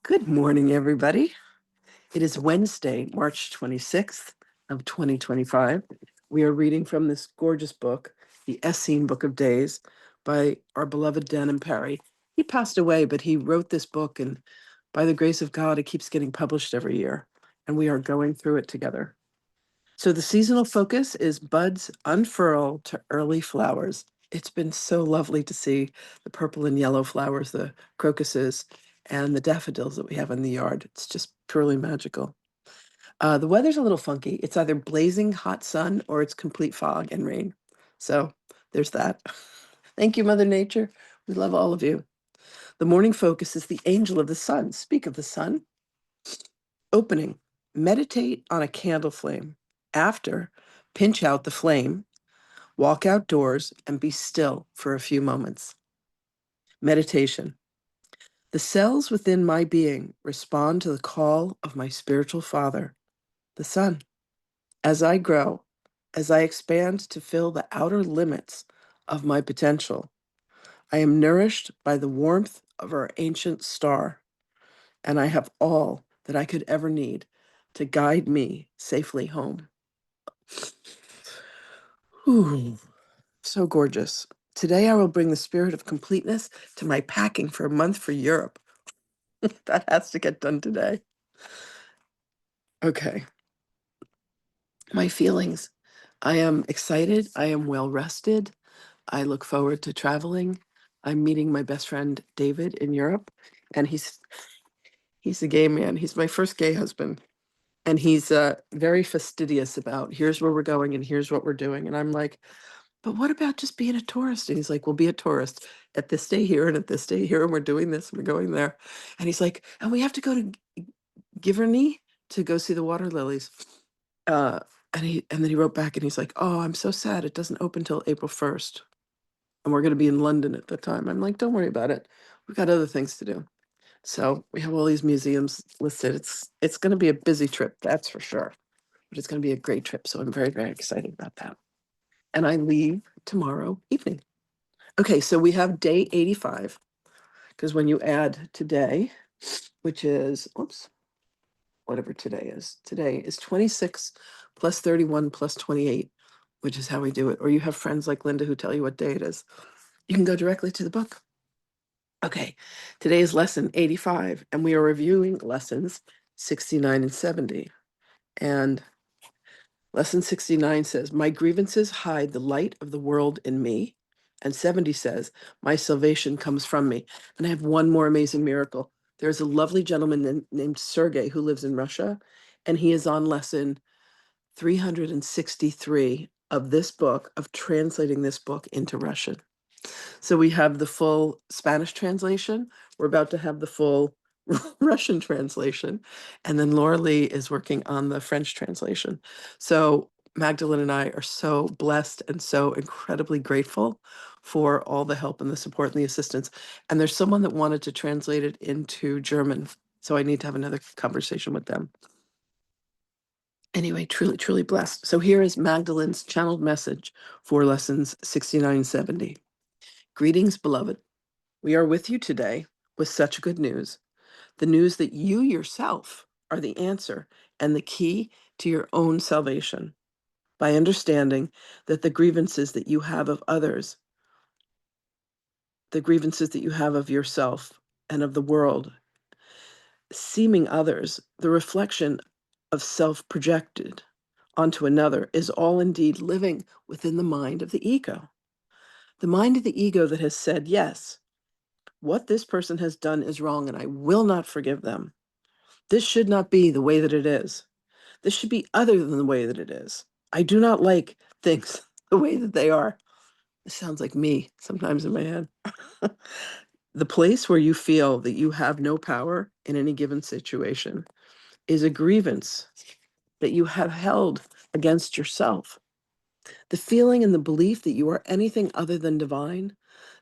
Good morning, everybody. It is Wednesday, March 26th of 2025. We are reading from this gorgeous book, the Essene Book of Days by our beloved Dan and Perry. He passed away, but he wrote this book, and by the grace of God, it keeps getting published every year, and we are going through it together. So the seasonal focus is buds unfurl to early flowers. It's been so lovely to see the purple and yellow flowers, the crocuses, and the daffodils that we have in the yard. It's just purely magical. The weather's a little funky. It's either blazing hot sun or it's complete fog and rain. So there's that. Thank you, Mother Nature. We love all of you. The morning focus is the angel of the sun. Speak of the sun. Opening. Meditate on a candle flame. After, pinch out the flame, walk outdoors, and be still for a few moments. Meditation. The cells within my being respond to the call of my spiritual father, the sun. As I grow, as I expand to fill the outer limits of my potential, I am nourished by the warmth of our ancient star, and I have all that I could ever need to guide me safely home. Ooh, so gorgeous. Today I will bring the spirit of completeness to my packing for a month for Europe. That has to get done today. Okay. My feelings. I am excited. I am well rested. I look forward to traveling. I'm meeting my best friend David in Europe, and he's a gay man. He's my first gay husband, and he's very fastidious about here's where we're going and here's what we're doing. And I'm like, but what about just being a tourist? And he's like, we'll be a tourist at this day here and at this day here, and we're doing this and we're going there. And he's like, and we have to go to Giverny to go see the water lilies. Uh, and then he wrote back and he's like, oh, I'm so sad. It doesn't open till April 1st. And we're going to be in London at the time. I'm like, don't worry about it. We've got other things to do. So we have all these museums listed. It's going to be a busy trip, that's for sure. But it's going to be a great trip. So I'm very, very excited about that. And I leave tomorrow evening. Okay, so we have day 85, because when you add today, which is, whatever today is 26 plus 31 plus 28, which is how we do it. Or you have friends like Linda who tell you what day it is. You can go directly to the book. Okay, today is lesson 85, and we are reviewing lessons 69 and 70. And lesson 69 says, my grievances hide the light of the world in me. And 70 says, my salvation comes from me. And I have one more amazing miracle. There's a lovely gentleman named Sergey who lives in Russia, and he is on lesson 363 of this book, of translating this book into Russian. So we have the full Spanish translation. We're about to have the full Russian translation. And then Laura Lee is working on the French translation. So Magdalene and I are so blessed and so incredibly grateful for all the help and the support and the assistance. And there's someone that wanted to translate it into German. So I need to have another conversation with them. Anyway, truly, truly blessed. So here is Magdalene's channeled message for lessons 69 and 70. Greetings, beloved. We are with you today with such good news. The news that you yourself are the answer and the key to your own salvation. By understanding that the grievances that you have of others, the grievances that you have of yourself and of the world, seeming others, the reflection of self projected onto another, is all indeed living within the mind of the ego. The mind of the ego that has said, yes, what this person has done is wrong and I will not forgive them. This should not be the way that it is. This should be other than the way that it is. I do not like things the way that they are. It sounds like me sometimes in my head. The place where you feel that you have no power in any given situation is a grievance that you have held against yourself. The feeling and the belief that you are anything other than divine,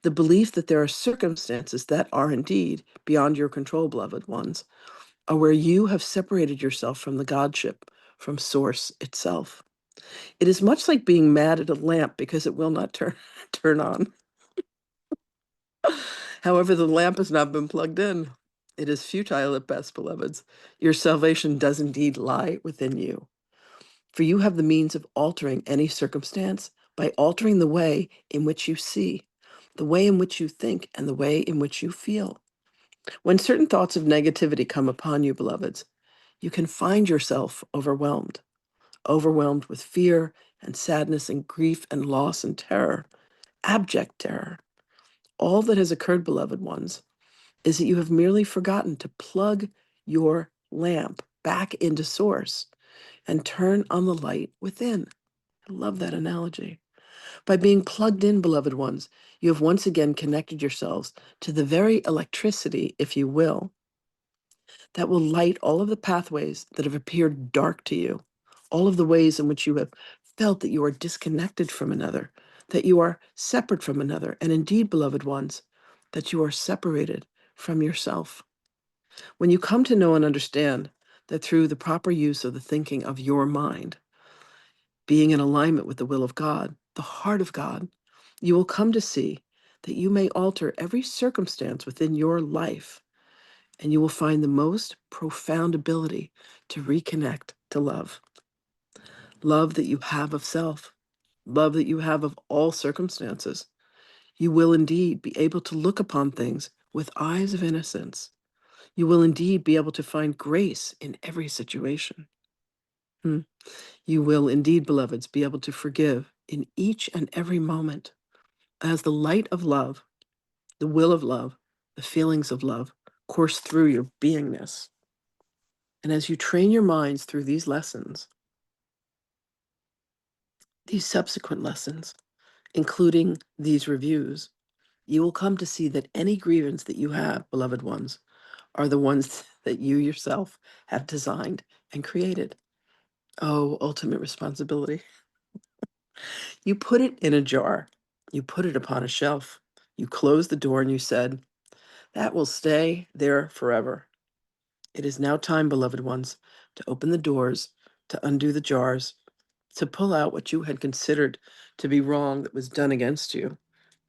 the belief that there are circumstances that are indeed beyond your control, beloved ones, are where you have separated yourself from the Godship, from Source itself. It is much like being mad at a lamp because it will not turn on. However, the lamp has not been plugged in. It is futile at best, beloveds. Your salvation does indeed lie within you. For you have the means of altering any circumstance by altering the way in which you see, the way in which you think, and the way in which you feel. When certain thoughts of negativity come upon you, beloveds, you can find yourself overwhelmed with fear and sadness and grief and loss and terror, abject terror. All that has occurred, beloved ones, is that you have merely forgotten to plug your lamp back into source and turn on the light within. I love that analogy. By being plugged in, beloved ones, you have once again connected yourselves to the very electricity, if you will, that will light all of the pathways that have appeared dark to you, all of the ways in which you have felt that you are disconnected from another, that you are separate from another, and indeed, beloved ones, that you are separated from yourself. When you come to know and understand that through the proper use of the thinking of your mind, being in alignment with the will of God, the heart of God, you will come to see that you may alter every circumstance within your life, and you will find the most profound ability to reconnect to love. Love that you have of self, love that you have of all circumstances. You will indeed be able to look upon things with eyes of innocence. You will indeed be able to find grace in every situation. You will indeed, beloveds, be able to forgive in each and every moment as the light of love, the will of love, the feelings of love course through your beingness. And as you train your minds through these lessons, these subsequent lessons, including these reviews, you will come to see that any grievance that you have, beloved ones, are the ones that you yourself have designed and created. Oh, ultimate responsibility. You put it in a jar. You put it upon a shelf. You closed the door and you said, that will stay there forever. It is now time, beloved ones, to open the doors, to undo the jars, to pull out what you had considered to be wrong that was done against you,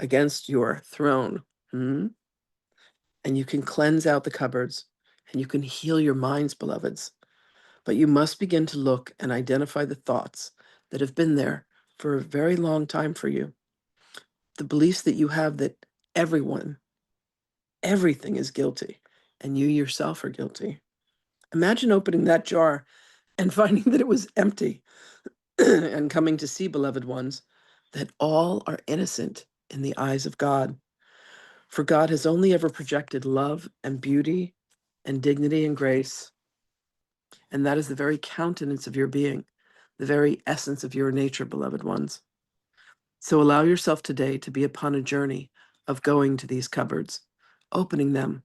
against your throne. And you can cleanse out the cupboards and you can heal your minds, beloveds. But you must begin to look and identify the thoughts that have been there for a very long time for you. The beliefs that you have that everyone, everything is guilty, and you yourself are guilty. Imagine opening that jar and finding that it was empty and coming to see, beloved ones, that all are innocent in the eyes of God. For God has only ever projected love and beauty and dignity and grace, and that is the very countenance of your being, the very essence of your nature, beloved ones. So allow yourself today to be upon a journey of going to these cupboards, opening them,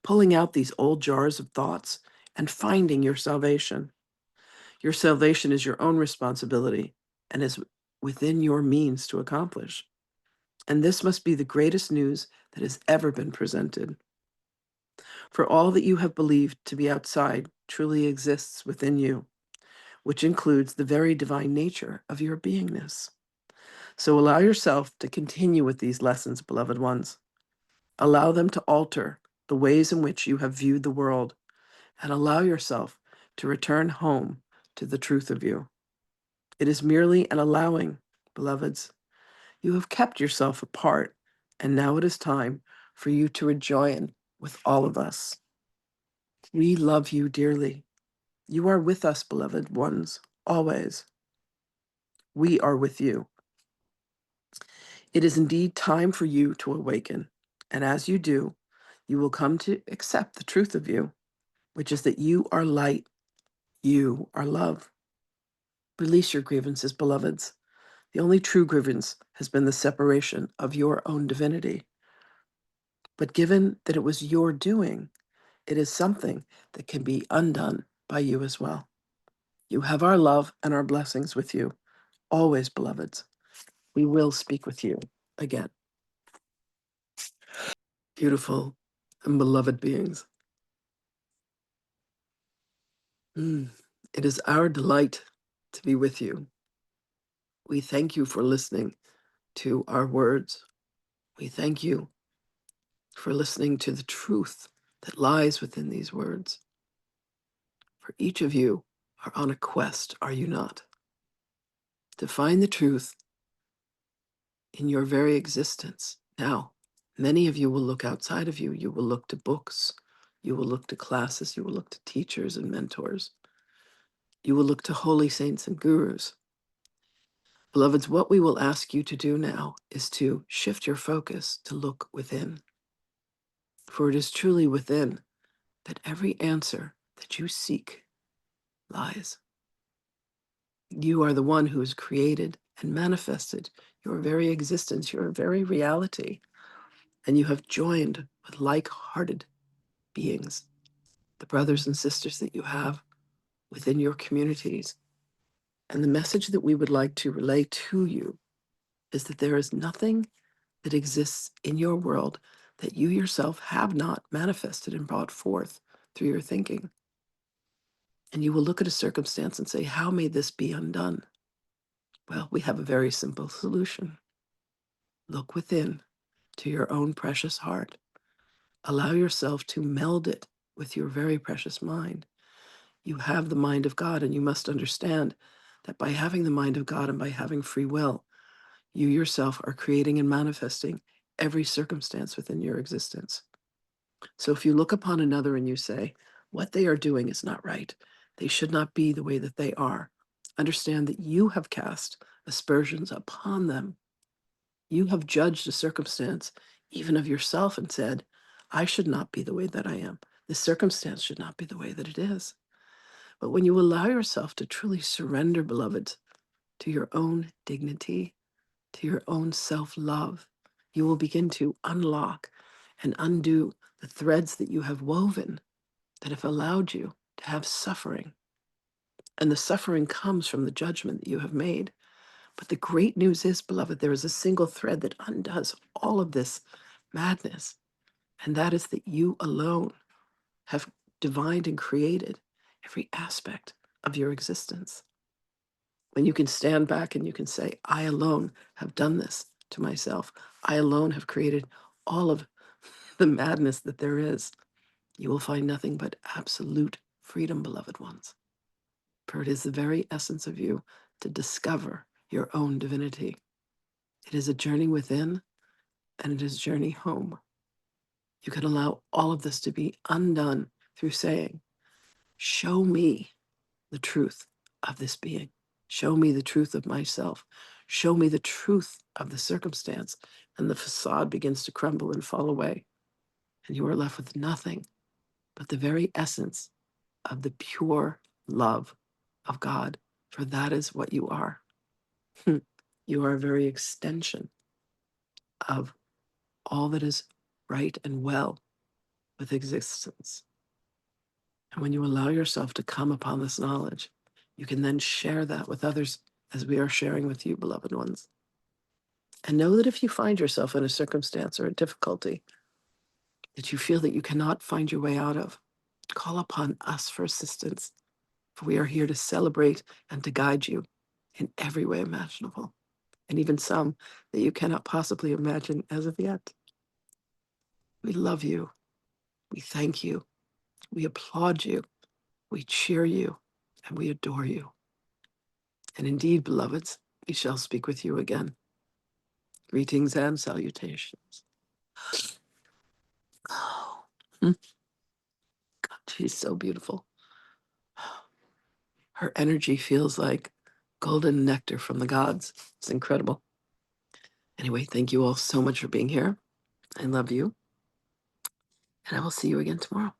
pulling out these old jars of thoughts, and finding your salvation. Your salvation is your own responsibility and is within your means to accomplish. And this must be the greatest news that has ever been presented. For all that you have believed to be outside truly exists within you, which includes the very divine nature of your beingness. So allow yourself to continue with these lessons, beloved ones. Allow them to alter the ways in which you have viewed the world, and allow yourself to return home to the truth of you. It is merely an allowing, beloveds. You have kept yourself apart, and now it is time for you to rejoin with all of us. We love you dearly. You are with us, beloved ones, always. We are with you. It is indeed time for you to awaken, and as you do, you will come to accept the truth of you, which is that you are light, you are love. Release your grievances, beloveds. The only true grievance has been the separation of your own divinity. But given that it was your doing, it is something that can be undone by you as well. You have our love and our blessings with you, always, beloveds. We will speak with you again. Beautiful and beloved beings. It is our delight to be with you. We thank you for listening to our words. We thank you for listening to the truth that lies within these words. For each of you are on a quest, are you not? To find the truth in your very existence. Now, many of you will look outside of you. You will look to books. You will look to classes. You will look to teachers and mentors. You will look to holy saints and gurus. Beloveds, what we will ask you to do now is to shift your focus to look within. For it is truly within that every answer that you seek lies. You are the one who has created and manifested your very existence, your very reality, and you have joined with like-hearted beings, the brothers and sisters that you have within your communities. And the message that we would like to relay to you is that there is nothing that exists in your world that you yourself have not manifested and brought forth through your thinking. And you will look at a circumstance and say, how may this be undone? Well, we have a very simple solution. Look within to your own precious heart. Allow yourself to meld it with your very precious mind. You have the mind of God, and you must understand that by having the mind of God and by having free will, you yourself are creating and manifesting every circumstance within your existence. So if you look upon another and you say, what they are doing is not right, they should not be the way that they are, understand that you have cast aspersions upon them. You have judged a circumstance, even of yourself, and said, I should not be the way that I am. This circumstance should not be the way that it is. But when you allow yourself to truly surrender, beloved, to your own dignity, to your own self-love, you will begin to unlock and undo the threads that you have woven that have allowed you to have suffering. And the suffering comes from the judgment that you have made. But the great news is, beloved, there is a single thread that undoes all of this madness. And that is that you alone have divined and created every aspect of your existence. When you can stand back and you can say, I alone have done this to myself. I alone have created all of the madness that there is. You will find nothing but absolute freedom, beloved ones. For it is the very essence of you to discover your own divinity. It is a journey within, and it is a journey home. You can allow all of this to be undone through saying, show me the truth of this being. Show me the truth of myself. Show me the truth of the circumstance. And the facade begins to crumble and fall away. And you are left with nothing but the very essence of the pure love of God. For that is what you are. You are a very extension of all that is right and well with existence. And when you allow yourself to come upon this knowledge, you can then share that with others as we are sharing with you, beloved ones. And know that if you find yourself in a circumstance or a difficulty that you feel that you cannot find your way out of, call upon us for assistance, for we are here to celebrate and to guide you in every way imaginable, and even some that you cannot possibly imagine as of yet. We love you. We thank you. We applaud you. We cheer you, and we adore you. And indeed, beloveds, we shall speak with you again. Greetings and salutations. Oh, God, she's so beautiful. Her energy feels like golden nectar from the gods. It's incredible. Anyway, thank you all so much for being here. I love you. And I will see you again tomorrow.